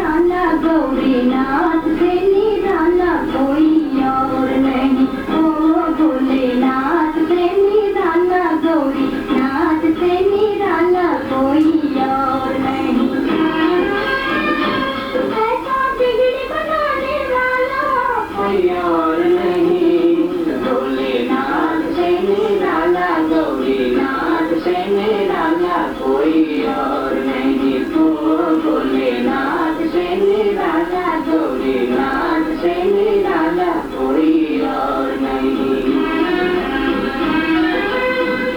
निराला गौरीनाथ से निराला कोई और नहीं। ओ भोलेनाथ से निराला गौरीनाथ से निराला कोई और नहीं। ऐसा बिगड़ी बनाने वाला कोई और नहीं। भोलेनाथ से निराला गौरीनाथ से निराला कोई और नहीं। ओ भोलेनाथ से निराला गौरीनाथ से निराला कोई और नहीं।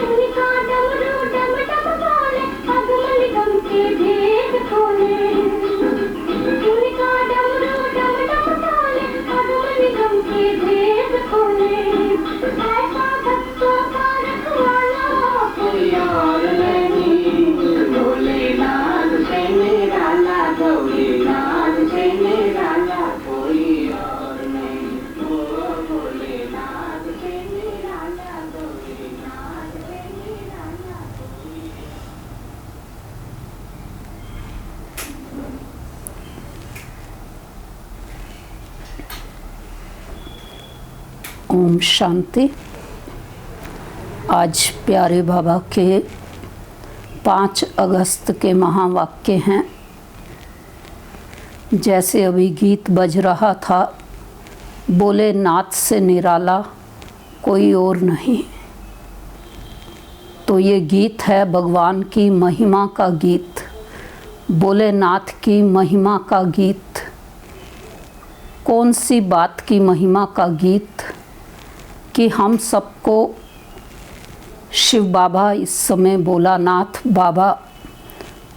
उनका डमरू डम डम बोले अगमल गम के भेद खोले। उनका डमरू डम डम बोले अगमल गम के भेद खोले। ऐसा भक्तों का रखवाला कोई और नहीं। भोलेनाथ से निराला गौरीनाथ से निराला कोई और नहीं। ओ भोलेनाथ से निराला गौरीनाथ से निराला कोई। ओम शांति। आज प्यारे बाबा के 5 अगस्त के महावाक्य हैं। जैसे अभी गीत बज रहा था, बोले नाथ से निराला कोई और नहीं। तो ये गीत है भगवान की महिमा का गीत, बोले नाथ की महिमा का गीत। कौन सी बात की महिमा का गीत कि हम सबको शिव बाबा इस समय भोलानाथ बाबा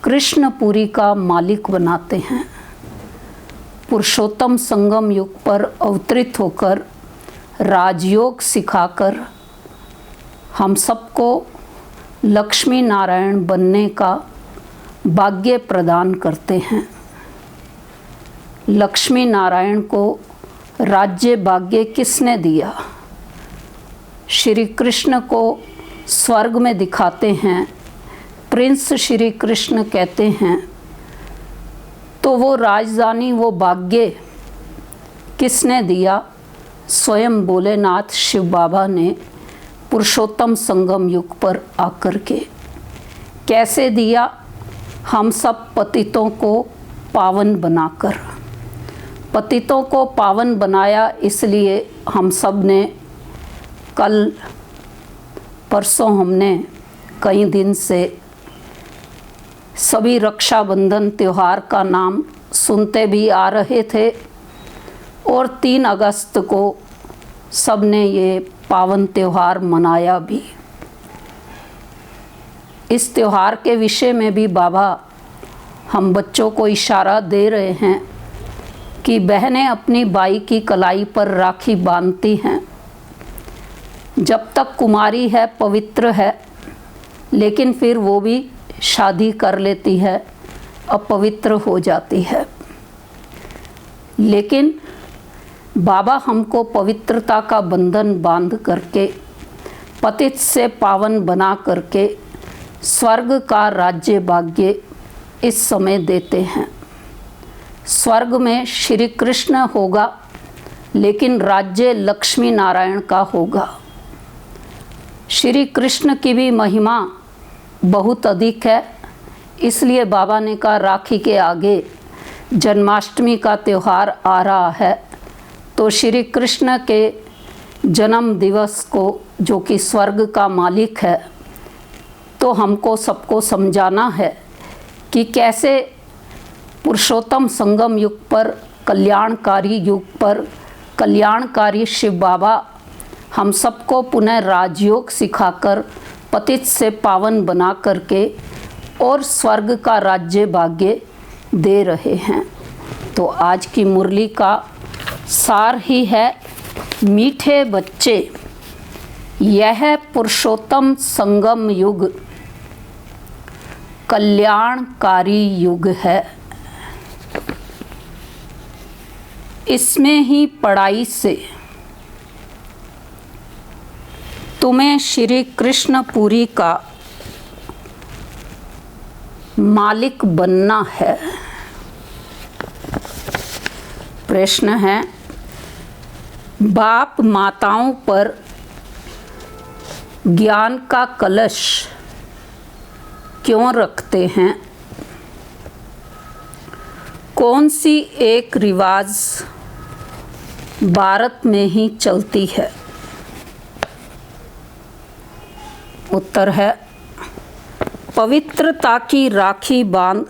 कृष्णपुरी का मालिक बनाते हैं। पुरुषोत्तम संगम युग पर अवतरित होकर राजयोग सिखाकर हम सबको लक्ष्मी नारायण बनने का भाग्य प्रदान करते हैं। लक्ष्मी नारायण को राज्य भाग्य किसने दिया? श्री कृष्ण को स्वर्ग में दिखाते हैं, प्रिंस श्री कृष्ण कहते हैं। तो वो राजधानी, वो भाग्य किसने दिया? स्वयं भोलेनाथ शिव बाबा ने पुरुषोत्तम संगम युग पर आकर के। कैसे दिया? हम सब पतितों को पावन बनाकर। पतितों को पावन बनाया इसलिए हम सब ने कल परसों हमने कई दिन से सभी रक्षाबंधन त्यौहार का नाम सुनते भी आ रहे थे और 3 अगस्त को सबने ये पावन त्यौहार मनाया भी। इस त्यौहार के विषय में भी बाबा हम बच्चों को इशारा दे रहे हैं कि बहनें अपनी बाई की कलाई पर राखी बांधती हैं। जब तक कुमारी है, पवित्र है, लेकिन फिर वो भी शादी कर लेती है, अपवित्र हो जाती है। लेकिन बाबा हमको पवित्रता का बंधन बांध करके, पतित से पावन बना करके स्वर्ग का राज्य भाग्य इस समय देते हैं। स्वर्ग में श्री कृष्ण होगा, लेकिन राज्य लक्ष्मी नारायण का होगा। श्री कृष्ण की भी महिमा बहुत अधिक है, इसलिए बाबा ने कहा राखी के आगे जन्माष्टमी का त्यौहार आ रहा है, तो श्री कृष्ण के जन्म दिवस को, जो कि स्वर्ग का मालिक है, तो हमको सबको समझाना है कि कैसे पुरुषोत्तम संगम युग पर, कल्याणकारी युग पर, कल्याणकारी शिव बाबा हम सबको पुनः राजयोग सिखाकर पतित से पावन बना करके और स्वर्ग का राज्य भाग्य दे रहे हैं। तो आज की मुरली का सार ही है, मीठे बच्चे, यह पुरुषोत्तम संगम युग कल्याणकारी युग है। इसमें ही पढ़ाई से तुम्हें श्री कृष्णपुरी का मालिक बनना है। प्रश्न है, बाप माताओं पर ज्ञान का कलश क्यों रखते हैं? कौन सी एक रिवाज भारत में ही चलती है? उत्तर है, पवित्रता की राखी बांध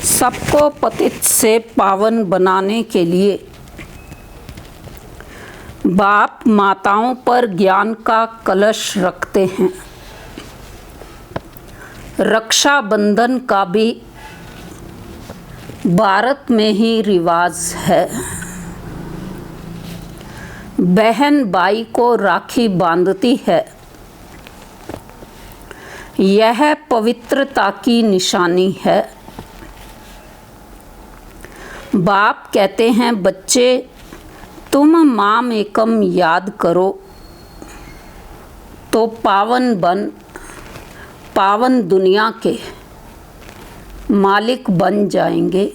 सबको पतित से पावन बनाने के लिए बाप माताओं पर ज्ञान का कलश रखते हैं। रक्षाबंधन का भी भारत में ही रिवाज है। बहन भाई को राखी बांधती है, यह पवित्रता की निशानी है। बाप कहते हैं, बच्चे तुम माम एकम याद करो तो पावन दुनिया के मालिक बन जाएंगे।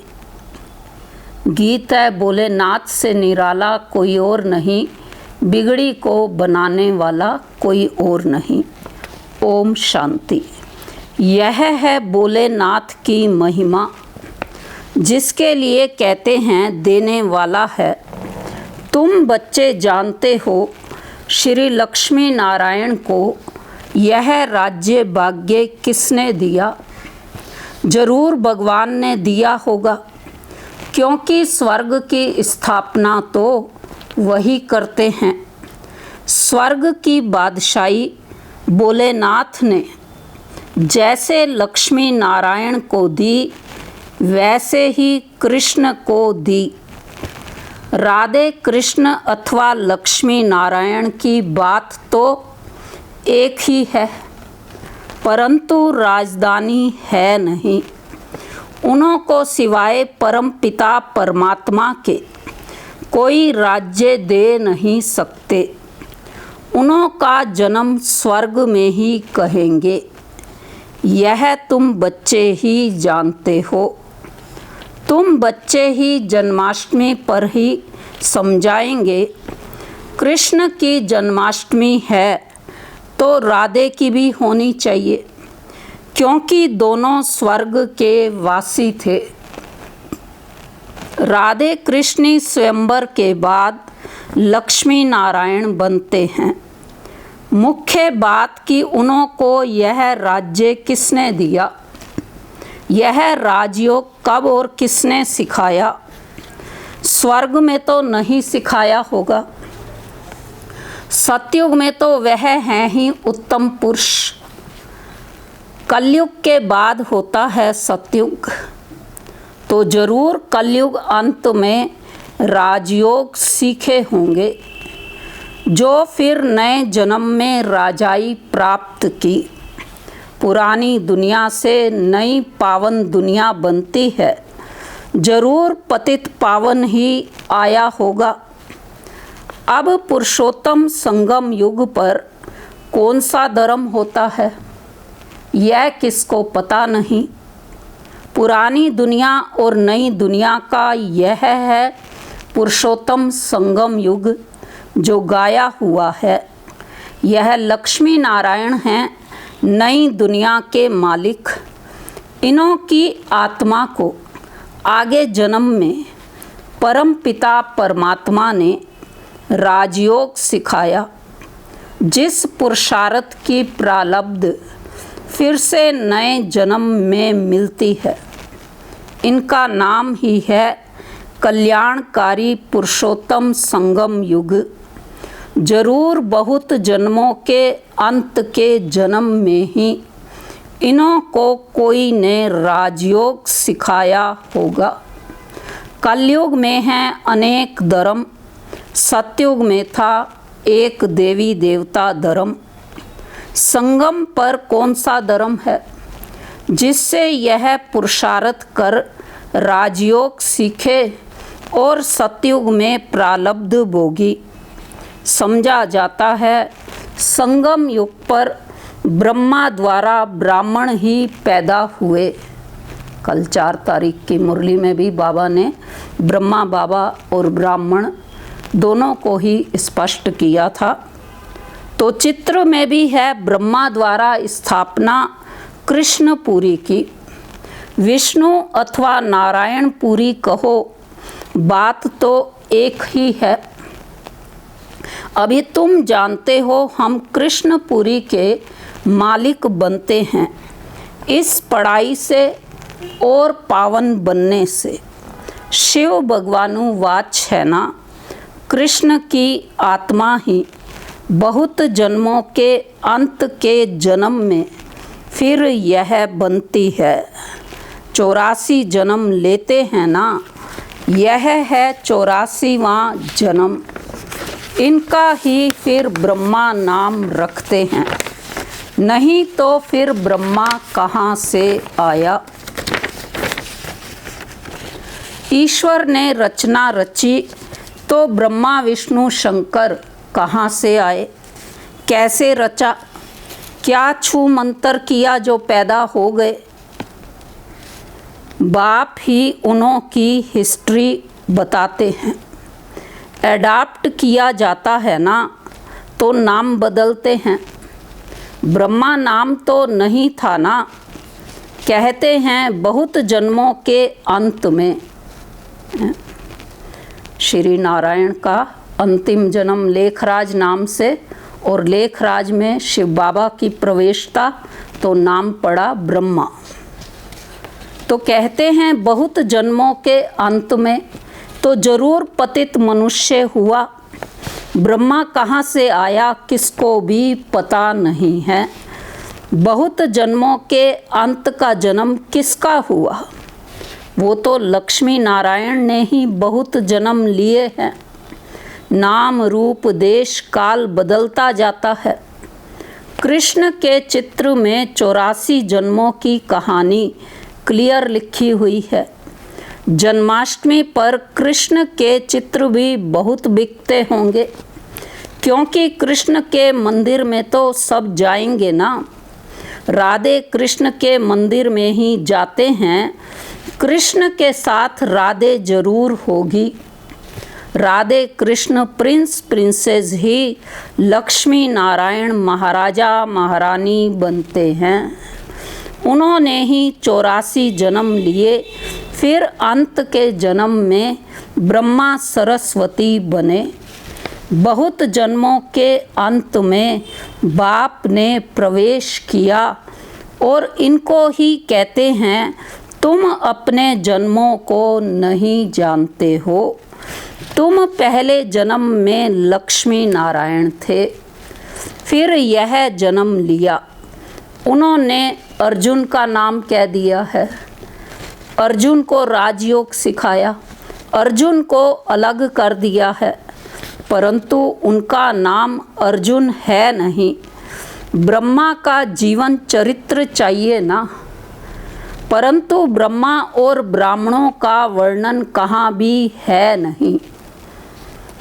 गीत है भोलेनाथ से निराला कोई और नहीं, बिगड़ी को बनाने वाला कोई और नहीं। ओम शांति। यह है भोलेनाथ की महिमा, जिसके लिए कहते हैं देने वाला है। तुम बच्चे जानते हो श्री लक्ष्मी नारायण को यह राज्य भाग्य किसने दिया? जरूर भगवान ने दिया होगा, क्योंकि स्वर्ग की स्थापना तो वही करते हैं। स्वर्ग की बादशाही भोलेनाथ ने जैसे लक्ष्मी नारायण को दी, वैसे ही कृष्ण को दी। राधे कृष्ण अथवा लक्ष्मी नारायण की बात तो एक ही है, परंतु राजधानी है नहीं। उन्हों को सिवाय परम पिता परमात्मा के कोई राज्य दे नहीं सकते। उन्हों का जन्म स्वर्ग में ही कहेंगे, यह तुम बच्चे ही जानते हो। तुम बच्चे ही जन्माष्टमी पर ही समझाएंगे। कृष्ण की जन्माष्टमी है तो राधे की भी होनी चाहिए, क्योंकि दोनों स्वर्ग के वासी थे। राधे कृष्ण स्वयंवर के बाद लक्ष्मी नारायण बनते हैं। मुख्य बात कि उन्हों को यह राज्य किसने दिया, यह राजयोग कब और किसने सिखाया? स्वर्ग में तो नहीं सिखाया होगा। सतयुग में तो वह हैं ही उत्तम पुरुष। कलयुग के बाद होता है सतयुग, तो जरूर कलयुग अंत में राजयोग सीखे होंगे, जो फिर नए जन्म में राजाई प्राप्त की। पुरानी दुनिया से नई पावन दुनिया बनती है, जरूर पतित पावन ही आया होगा। अब पुरुषोत्तम संगम युग पर कौन सा धर्म होता है, यह किसको पता नहीं। पुरानी दुनिया और नई दुनिया का यह है पुरुषोत्तम संगम युग जो गाया हुआ है। यह लक्ष्मी नारायण हैं, नई दुनिया के मालिक। इन्हों की आत्मा को आगे जन्म में परम पिता परमात्मा ने राजयोग सिखाया, जिस पुरुषार्थ की प्रारब्ध फिर से नए जन्म में मिलती है। इनका नाम ही है कल्याणकारी पुरुषोत्तम संगम युग। जरूर बहुत जन्मों के अंत के जन्म में ही इन्हों को कोई ने राजयोग सिखाया होगा। कलयुग में हैं अनेक धर्म, सतयुग में था एक देवी देवता धर्म। संगम पर कौन सा धर्म है जिससे यह पुरुषार्थ कर राजयोग सीखे और सतयुग में प्रारब्ध भोगी? समझा जाता है संगम युग पर ब्रह्मा द्वारा ब्राह्मण ही पैदा हुए। कल 4 तारीख की मुरली में भी बाबा ने ब्रह्मा बाबा और ब्राह्मण दोनों को ही स्पष्ट किया था। तो चित्र में भी है ब्रह्मा द्वारा स्थापना कृष्णपुरी की, विष्णु अथवा नारायणपुरी कहो, बात तो एक ही है। अभी तुम जानते हो हम कृष्णपुरी के मालिक बनते हैं इस पढ़ाई से और पावन बनने से। शिव भगवानु वाच है ना, कृष्ण की आत्मा ही बहुत जन्मों के अंत के जन्म में फिर यह बनती है। 84 जन्म लेते हैं ना, यह है 84वां जन्म। इनका ही फिर ब्रह्मा नाम रखते हैं, नहीं तो फिर ब्रह्मा कहाँ से आया। ईश्वर ने रचना रची तो ब्रह्मा विष्णु शंकर कहाँ से आए, कैसे रचा, क्या छू मंतर किया जो पैदा हो गए। बाप ही उन्हों की हिस्ट्री बताते हैं। एडाप्ट किया जाता है ना तो नाम बदलते हैं। ब्रह्मा नाम तो नहीं था ना, कहते हैं बहुत जन्मों के अंत में। श्री नारायण का अंतिम जन्म लेखराज नाम से, और लेखराज में शिव बाबा की प्रवेशता तो नाम पड़ा ब्रह्मा। तो कहते हैं बहुत जन्मों के अंत में तो जरूर पतित मनुष्य हुआ। ब्रह्मा कहाँ से आया किसको भी पता नहीं है। बहुत जन्मों के अंत का जन्म किसका हुआ, वो तो लक्ष्मी नारायण ने ही बहुत जन्म लिए हैं। नाम रूप देश काल बदलता जाता है। कृष्ण के चित्र में 84 जन्मों की कहानी क्लियर लिखी हुई है। जन्माष्टमी पर कृष्ण के चित्र भी बहुत बिकते होंगे, क्योंकि कृष्ण के मंदिर में तो सब जाएंगे ना। राधे कृष्ण के मंदिर में ही जाते हैं, कृष्ण के साथ राधे जरूर होगी। राधे कृष्ण प्रिंस प्रिंसेस ही लक्ष्मी नारायण महाराजा महारानी बनते हैं। उन्होंने ही 84 जन्म लिए, फिर अंत के जन्म में ब्रह्मा सरस्वती बने। बहुत जन्मों के अंत में बाप ने प्रवेश किया, और इनको ही कहते हैं तुम अपने जन्मों को नहीं जानते हो। तुम पहले जन्म में लक्ष्मी नारायण थे, फिर यह जन्म लिया। उन्होंने अर्जुन का नाम कह दिया है, अर्जुन को राजयोग सिखाया, अर्जुन को अलग कर दिया है, परंतु उनका नाम अर्जुन है नहीं। ब्रह्मा का जीवन चरित्र चाहिए ना, परंतु ब्रह्मा और ब्राह्मणों का वर्णन कहाँ भी है नहीं।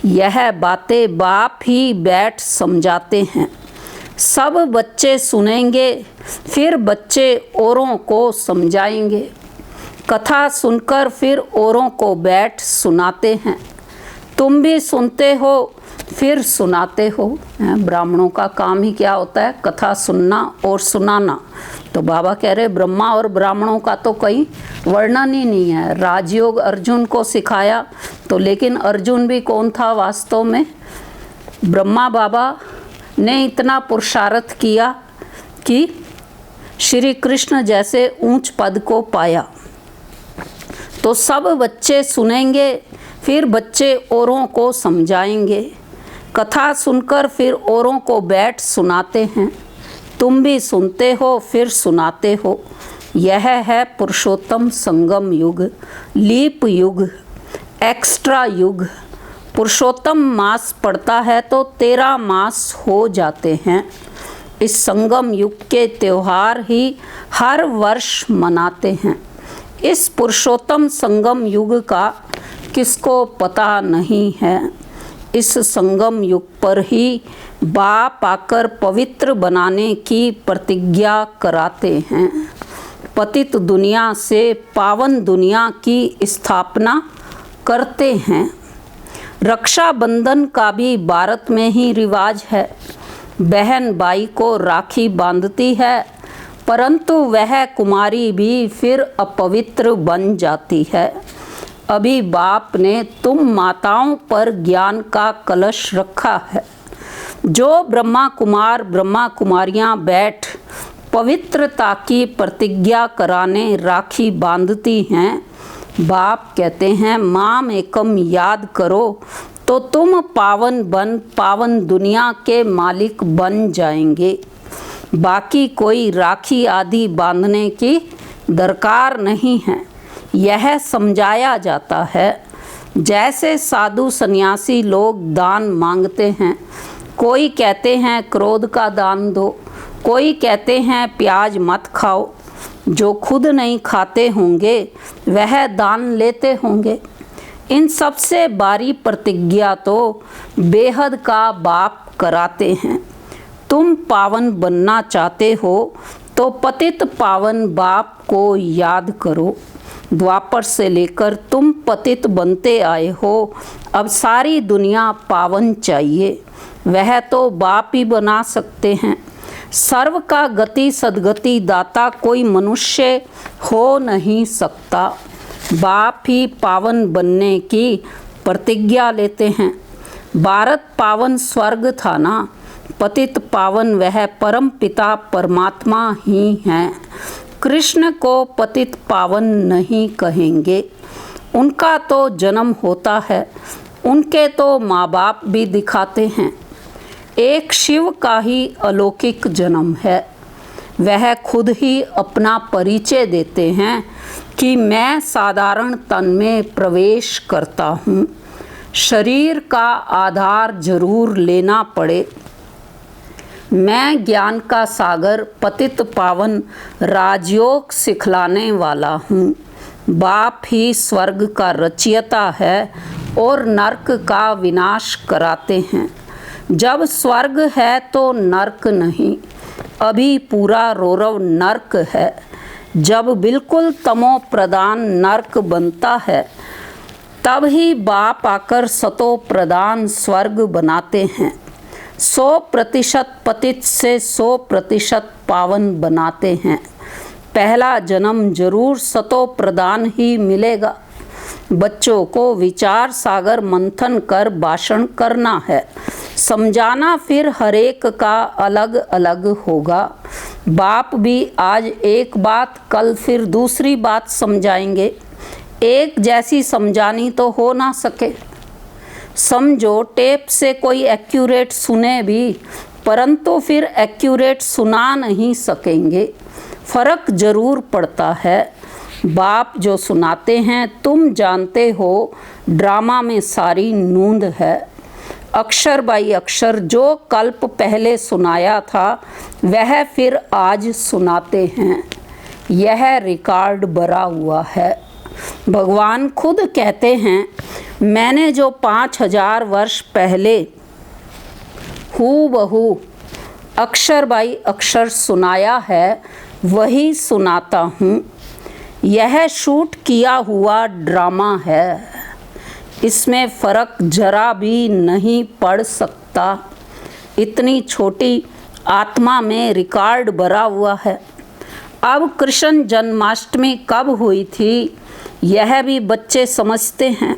यह बातें बाप ही बैठ समझाते हैं। सब बच्चे सुनेंगे, फिर बच्चे औरों को समझाएंगे। कथा सुनकर फिर औरों को बैठ सुनाते हैं। तुम भी सुनते हो फिर सुनाते हो। ब्राह्मणों का काम ही क्या होता है, कथा सुनना और सुनाना। तो बाबा कह रहे ब्रह्मा और ब्राह्मणों का तो कोई वर्णन ही नहीं है। राजयोग अर्जुन को सिखाया, तो लेकिन अर्जुन भी कौन था वास्तव में? ब्रह्मा बाबा ने इतना पुरुषार्थ किया कि श्री कृष्ण जैसे ऊंच पद को पाया। तो सब बच्चे सुनेंगे, फिर बच्चे औरों को समझाएंगे। कथा सुनकर फिर औरों को बैठ सुनाते हैं। तुम भी सुनते हो फिर सुनाते हो। यह है पुरुषोत्तम संगम युग, लीप युग, एक्स्ट्रा युग। पुरुषोत्तम मास पड़ता है तो 13 मास हो जाते हैं। इस संगम युग के त्यौहार ही हर वर्ष मनाते हैं। इस पुरुषोत्तम संगम युग का किसको पता नहीं है। इस संगम युग पर ही बाप आकर पवित्र बनाने की प्रतिज्ञा कराते हैं। पतित दुनिया से पावन दुनिया की स्थापना करते हैं। रक्षाबंधन का भी भारत में ही रिवाज है। बहन भाई को राखी बांधती है, परंतु वह कुमारी भी फिर अपवित्र बन जाती है। अभी बाप ने तुम माताओं पर ज्ञान का कलश रखा है। जो ब्रह्मा कुमार ब्रह्मा कुमारियां बैठ पवित्रता की प्रतिज्ञा कराने राखी बांधती हैं, बाप कहते हैं माम एकम याद करो तो तुम पावन दुनिया के मालिक बन जाएंगे। बाकी कोई राखी आदि बांधने की दरकार नहीं है। यह समझाया जाता है। जैसे साधु सन्यासी लोग दान मांगते हैं, कोई कहते हैं क्रोध का दान दो, कोई कहते हैं प्याज मत खाओ। जो खुद नहीं खाते होंगे वह दान लेते होंगे। इन सबसे बारी प्रतिज्ञा तो बेहद का बाप कराते हैं। तुम पावन बनना चाहते हो तो पतित पावन बाप को याद करो। द्वापर से लेकर तुम पतित बनते आए हो, अब सारी दुनिया पावन चाहिए। वह तो बाप ही बना सकते हैं। सर्व का गति सद्गति दाता कोई मनुष्य हो नहीं सकता। बाप ही पावन बनने की प्रतिज्ञा लेते हैं। भारत पावन स्वर्ग था ना, पतित पावन वह परम पिता परमात्मा ही हैं। कृष्ण को पतित पावन नहीं कहेंगे। उनका तो जन्म होता है, उनके तो माँ बाप भी दिखाते हैं। एक शिव का ही अलौकिक जन्म है। वह खुद ही अपना परिचय देते हैं कि मैं साधारण तन में प्रवेश करता हूँ। शरीर का आधार जरूर लेना पड़े। मैं ज्ञान का सागर पतित पावन राजयोग सिखलाने वाला हूँ। बाप ही स्वर्ग का रचयिता है और नरक का विनाश कराते हैं। जब स्वर्ग है तो नरक नहीं, अभी पूरा रौरव नरक है। जब बिल्कुल तमो प्रधान नरक बनता है, तब ही बाप आकर सतो प्रधान स्वर्ग बनाते हैं। 100% पतित से 100% पावन बनाते हैं। पहला जन्म जरूर सतो प्रधान ही मिलेगा। बच्चों को विचार सागर मंथन कर भाषण करना है, समझाना फिर हरेक का अलग अलग होगा। बाप भी आज एक बात कल फिर दूसरी बात समझाएंगे। एक जैसी समझानी तो हो ना सके। समझो टेप से कोई एक्यूरेट सुने भी, परंतु फिर एक्यूरेट सुना नहीं सकेंगे। फर्क जरूर पड़ता है। बाप जो सुनाते हैं तुम जानते हो, ड्रामा में सारी नूंद है। अक्षर बाई अक्षर जो कल्प पहले सुनाया था वह फिर आज सुनाते हैं। यह रिकॉर्ड भरा हुआ है। भगवान खुद कहते हैं, मैंने जो 5000 वर्ष पहले हूबहू अक्षर बाई अक्षर सुनाया है वही सुनाता हूँ। यह शूट किया हुआ ड्रामा है, इसमें फ़र्क जरा भी नहीं पड़ सकता। इतनी छोटी आत्मा में रिकॉर्ड भरा हुआ है। अब कृष्ण जन्माष्टमी कब हुई थी यह भी बच्चे समझते हैं।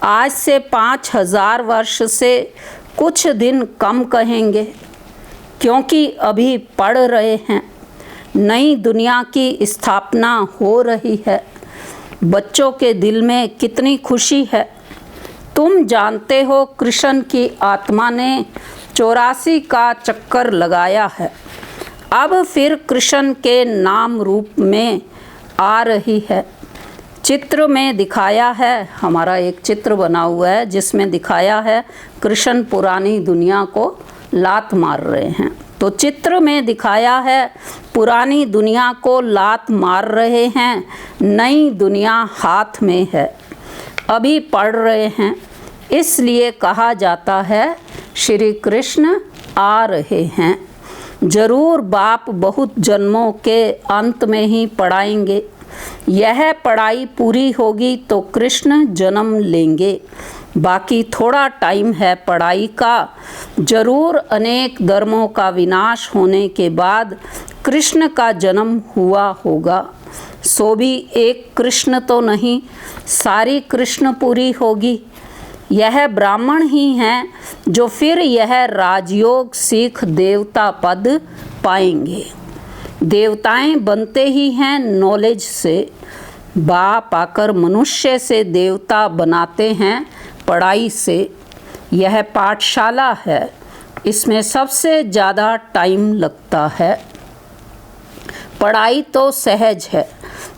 आज से 5000 वर्ष से कुछ दिन कम कहेंगे, क्योंकि अभी पढ़ रहे हैं। नई दुनिया की स्थापना हो रही है। बच्चों के दिल में कितनी खुशी है। तुम जानते हो कृष्ण की आत्मा ने 84 का चक्कर लगाया है। अब फिर कृष्ण के नाम रूप में आ रही है। चित्र में दिखाया है, हमारा एक चित्र बना हुआ है जिसमें दिखाया है कृष्ण पुरानी दुनिया को लात मार रहे हैं। तो चित्र में दिखाया है पुरानी दुनिया को लात मार रहे हैं, नई दुनिया हाथ में है। अभी पढ़ रहे हैं, इसलिए कहा जाता है श्री कृष्ण आ रहे हैं। जरूर बाप बहुत जन्मों के अंत में ही पढ़ाएंगे। यह पढ़ाई पूरी होगी तो कृष्ण जन्म लेंगे। बाकी थोड़ा टाइम है पढ़ाई का। जरूर अनेक धर्मों का विनाश होने के बाद कृष्ण का जन्म हुआ होगा। सो भी एक कृष्ण तो नहीं, सारी कृष्णपुरी होगी। यह ब्राह्मण ही हैं जो फिर यह राजयोग सीख देवता पद पाएंगे। देवताएं बनते ही हैं नॉलेज से। बाप आकर मनुष्य से देवता बनाते हैं पढ़ाई से। यह पाठशाला है, इसमें सबसे ज़्यादा टाइम लगता है। पढ़ाई तो सहज है,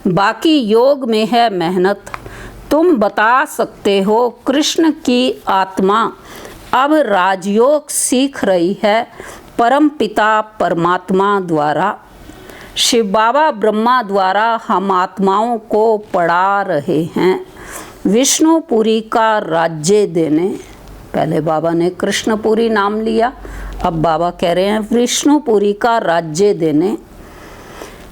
बाकी योग में है मेहनत। तुम बता सकते हो कृष्ण की आत्मा अब राजयोग सीख रही है परम पिता परमात्मा द्वारा। शिव बाबा ब्रह्मा द्वारा हम आत्माओं को पढ़ा रहे हैं विष्णुपुरी का राज्य देने। पहले बाबा ने कृष्णपुरी नाम लिया, अब बाबा कह रहे हैं विष्णुपुरी का राज्य देने।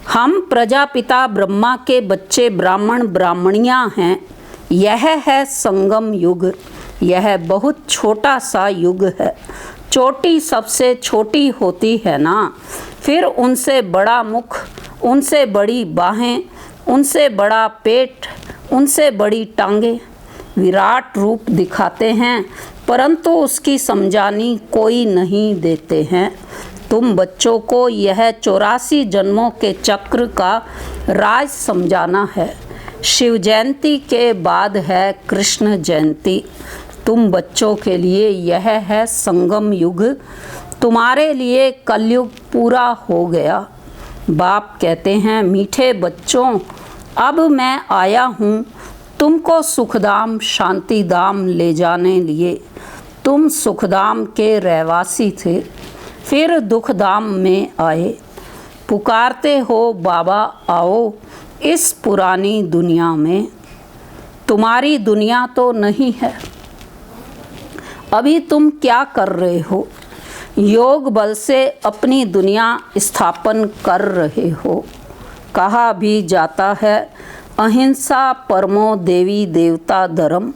हम प्रजापिता ब्रह्मा के बच्चे ब्राह्मण ब्राह्मणियाँ हैं। यह है संगम युग। यह बहुत छोटा सा युग है। चोटी सबसे छोटी होती है ना, फिर उनसे बड़ा मुख, उनसे बड़ी बाहें, उनसे बड़ा पेट, उनसे बड़ी टांगे विराट रूप दिखाते हैं, परंतु उसकी समझानी कोई नहीं देते हैं। तुम बच्चों को यह 84 जन्मों के चक्र का राज समझाना है। शिव जयंती के बाद है कृष्ण जयंती। तुम बच्चों के लिए यह है संगम युग। तुम्हारे लिए कलयुग पूरा हो गया। बाप कहते हैं मीठे बच्चों, अब मैं आया हूँ तुमको सुखधाम शांतिधाम ले जाने लिए। तुम सुखधाम के रहवासी थे, फिर दुखधाम में आए। पुकारते हो बाबा आओ इस पुरानी दुनिया में। तुम्हारी दुनिया तो नहीं है। अभी तुम क्या कर रहे हो? योग बल से अपनी दुनिया स्थापन कर रहे हो। कहा भी जाता है अहिंसा परमो देवी देवता धर्म।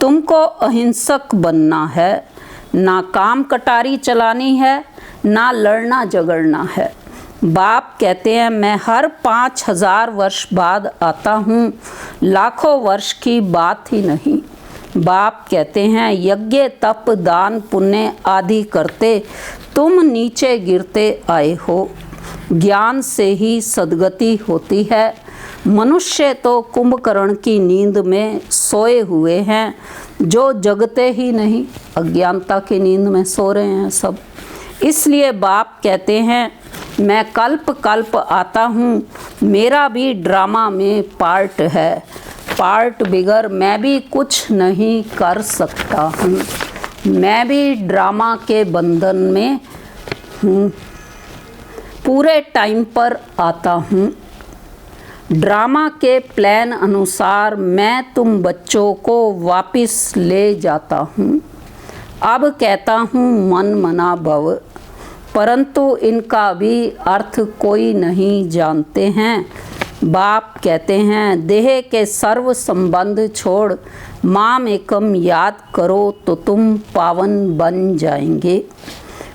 तुमको अहिंसक बनना है, ना काम कटारी चलानी है, ना लड़ना झगड़ना है। बाप कहते हैं मैं हर 5000 वर्ष बाद आता हूँ, लाखों वर्ष की बात ही नहीं। बाप कहते हैं यज्ञ तप दान पुण्य आदि करते तुम नीचे गिरते आए हो। ज्ञान से ही सद्गति होती है। मनुष्य तो कुंभकर्ण की नींद में सोए हुए हैं, जो जगते ही नहीं, अज्ञानता की नींद में सो रहे हैं सब। इसलिए बाप कहते हैं मैं कल्प कल्प आता हूँ, मेरा भी ड्रामा में पार्ट है। पार्ट बिगर मैं भी कुछ नहीं कर सकता हूँ। मैं भी ड्रामा के बंधन में हूँ, पूरे टाइम पर आता हूँ। ड्रामा के प्लान अनुसार मैं तुम बच्चों को वापस ले जाता हूँ। अब कहता हूँ मन मना भव, परंतु इनका भी अर्थ कोई नहीं जानते हैं। बाप कहते हैं देह के सर्व संबंध छोड़ माम एकम याद करो तो तुम पावन बन जाएंगे।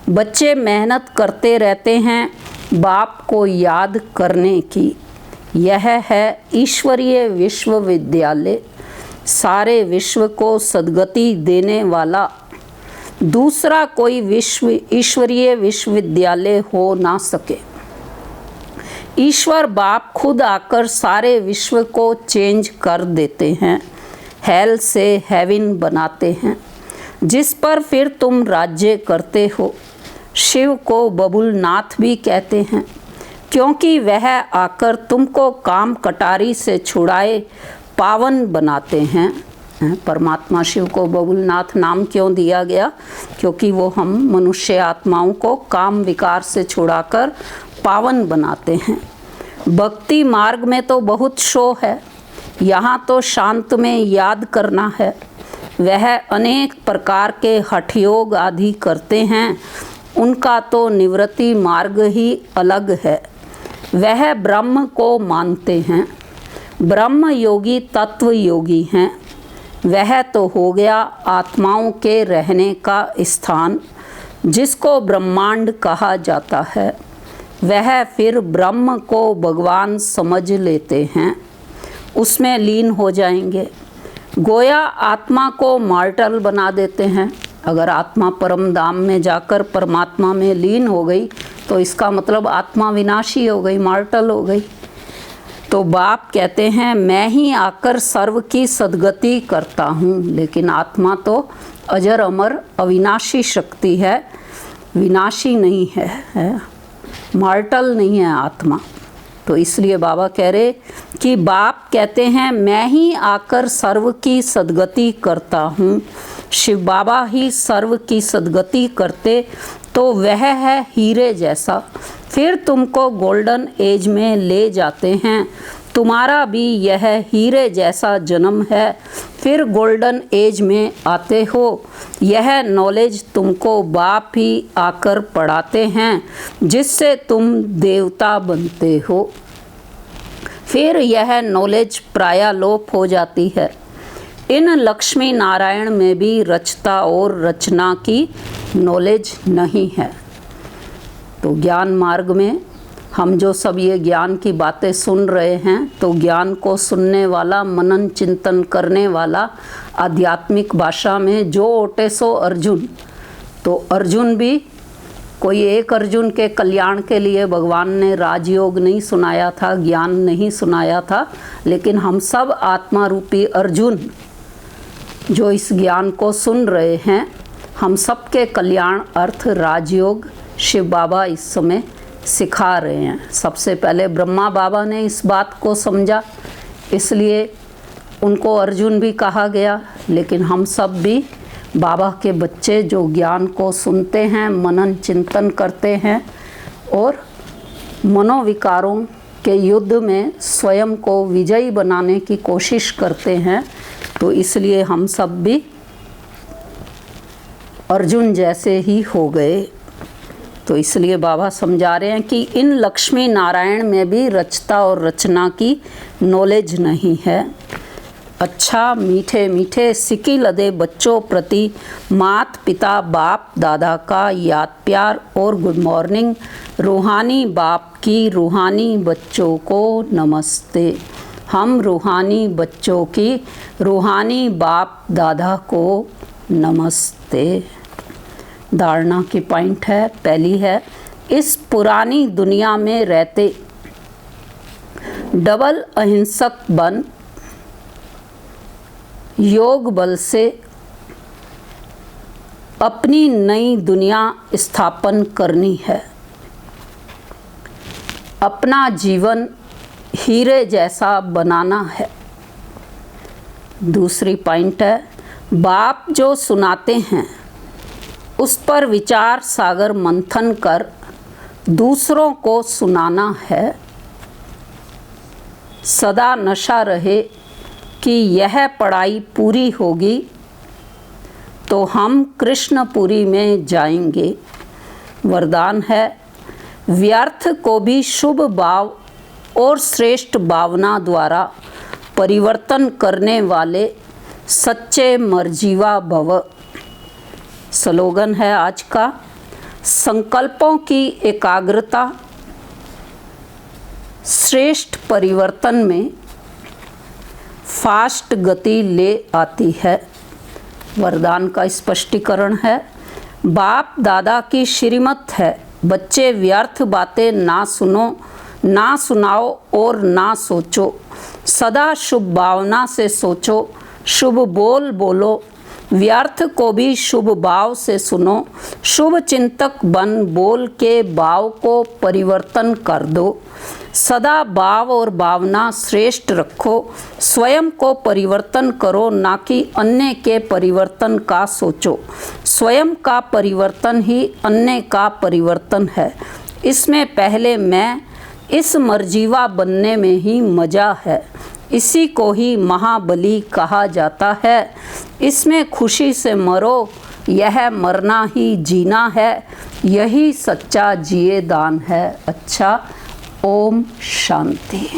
बच्चे मेहनत करते रहते हैं बाप को याद करने की। यह है ईश्वरीय विश्वविद्यालय, सारे विश्व को सद्गति देने वाला। दूसरा कोई विश्व ईश्वरीय विश्वविद्यालय हो ना सके। ईश्वर बाप खुद आकर सारे विश्व को चेंज कर देते हैं, हेल से हेवन बनाते हैं, जिस पर फिर तुम राज्य करते हो। शिव को बबुलनाथ भी कहते हैं, क्योंकि वह आकर तुमको काम कटारी से छुड़ाए पावन बनाते हैं। परमात्मा शिव को बबुलनाथ नाम क्यों दिया गया? क्योंकि वो हम मनुष्य आत्माओं को काम विकार से छुड़ाकर पावन बनाते हैं। भक्ति मार्ग में तो बहुत शो है, यहाँ तो शांत में याद करना है। वह अनेक प्रकार के हठ योग आदि करते हैं, उनका तो निवृत्ति मार्ग ही अलग है। वह ब्रह्म को मानते हैं। ब्रह्म योगी तत्व योगी हैं। वह तो हो गया आत्माओं के रहने का स्थान, जिसको ब्रह्मांड कहा जाता है। वह फिर ब्रह्म को भगवान समझ लेते हैं, उसमें लीन हो जाएंगे। गोया आत्मा को मॉर्टल बना देते हैं। अगर आत्मा परम धाम में जाकर परमात्मा में लीन हो गई तो इसका मतलब आत्मा विनाशी हो गई, मॉर्टल हो गई। तो बाप कहते हैं मैं ही आकर सर्व की सद्गति करता हूँ, लेकिन आत्मा तो अजर अमर अविनाशी शक्ति है, विनाशी नहीं है, मॉर्टल नहीं है आत्मा। तो इसलिए बाबा कह रहे कि बाप कहते हैं मैं ही आकर सर्व की सद्गति करता हूँ। शिव बाबा ही सर्व की सद्गति करते तो वह है हीरे जैसा, फिर तुमको गोल्डन एज में ले जाते हैं। तुम्हारा भी यह हीरे जैसा जन्म है, फिर गोल्डन एज में आते हो। यह नॉलेज तुमको बाप ही आकर पढ़ाते हैं, जिससे तुम देवता बनते हो। फिर यह नॉलेज प्राय लोप हो जाती है। इन लक्ष्मी नारायण में भी रचता और रचना की नॉलेज नहीं है। तो ज्ञान मार्ग में हम जो सब ये ज्ञान की बातें सुन रहे हैं, तो ज्ञान को सुनने वाला, मनन चिंतन करने वाला, आध्यात्मिक भाषा में जो ओटे सो अर्जुन। तो अर्जुन भी कोई एक अर्जुन के कल्याण के लिए भगवान ने राजयोग नहीं सुनाया था, ज्ञान नहीं सुनाया था, लेकिन हम सब आत्मा रूपी अर्जुन जो इस ज्ञान को सुन रहे हैं, हम सब के कल्याण अर्थ राजयोग शिव बाबा इस समय सिखा रहे हैं। सबसे पहले ब्रह्मा बाबा ने इस बात को समझा, इसलिए उनको अर्जुन भी कहा गया। लेकिन हम सब भी बाबा के बच्चे जो ज्ञान को सुनते हैं, मनन चिंतन करते हैं और मनोविकारों के युद्ध में स्वयं को विजयी बनाने की कोशिश करते हैं, तो इसलिए हम सब भी अर्जुन जैसे ही हो गए। तो इसलिए बाबा समझा रहे हैं कि इन लक्ष्मी नारायण में भी रचता और रचना की नॉलेज नहीं है। अच्छा मीठे मीठे सिकी लदे बच्चों प्रति मात पिता बाप दादा का याद प्यार और गुड मॉर्निंग। रूहानी बाप की रूहानी बच्चों को नमस्ते। हम रूहानी बच्चों की रूहानी बाप दादा को नमस्ते। धारणा की पॉइंट है, पहली है, इस पुरानी दुनिया में रहते डबल अहिंसक बन योग बल से अपनी नई दुनिया स्थापन करनी है। अपना जीवन हीरे जैसा बनाना है। दूसरी पॉइंट है, बाप जो सुनाते हैं उस पर विचार सागर मंथन कर दूसरों को सुनाना है। सदा नशा रहे कि यह पढ़ाई पूरी होगी तो हम कृष्णपुरी में जाएंगे। वरदान है, व्यर्थ को भी शुभ भाव और श्रेष्ठ भावना द्वारा परिवर्तन करने वाले सच्चे मर्जीवा भव। स्लोगन है आज का, संकल्पों की एकाग्रता श्रेष्ठ परिवर्तन में फास्ट गति ले आती है। वरदान का स्पष्टीकरण है, बाप दादा की श्रीमत है, बच्चे व्यर्थ बातें ना सुनो, ना सुनाओ और ना सोचो। सदा शुभ भावना से सोचो, शुभ बोल बोलो, व्यर्थ को भी शुभ भाव से सुनो। शुभ चिंतक बन बोल के भाव को परिवर्तन कर दो। सदा भाव और भावना श्रेष्ठ रखो। स्वयं को परिवर्तन करो, ना कि अन्य के परिवर्तन का सोचो। स्वयं का परिवर्तन ही अन्य का परिवर्तन है। इसमें पहले मैं इस मर्जीवा बनने में ही मज़ा है। इसी को ही महाबली कहा जाता है। इसमें खुशी से मरो, यह मरना ही जीना है, यही सच्चा जिए दान है। अच्छा, ओम शांति।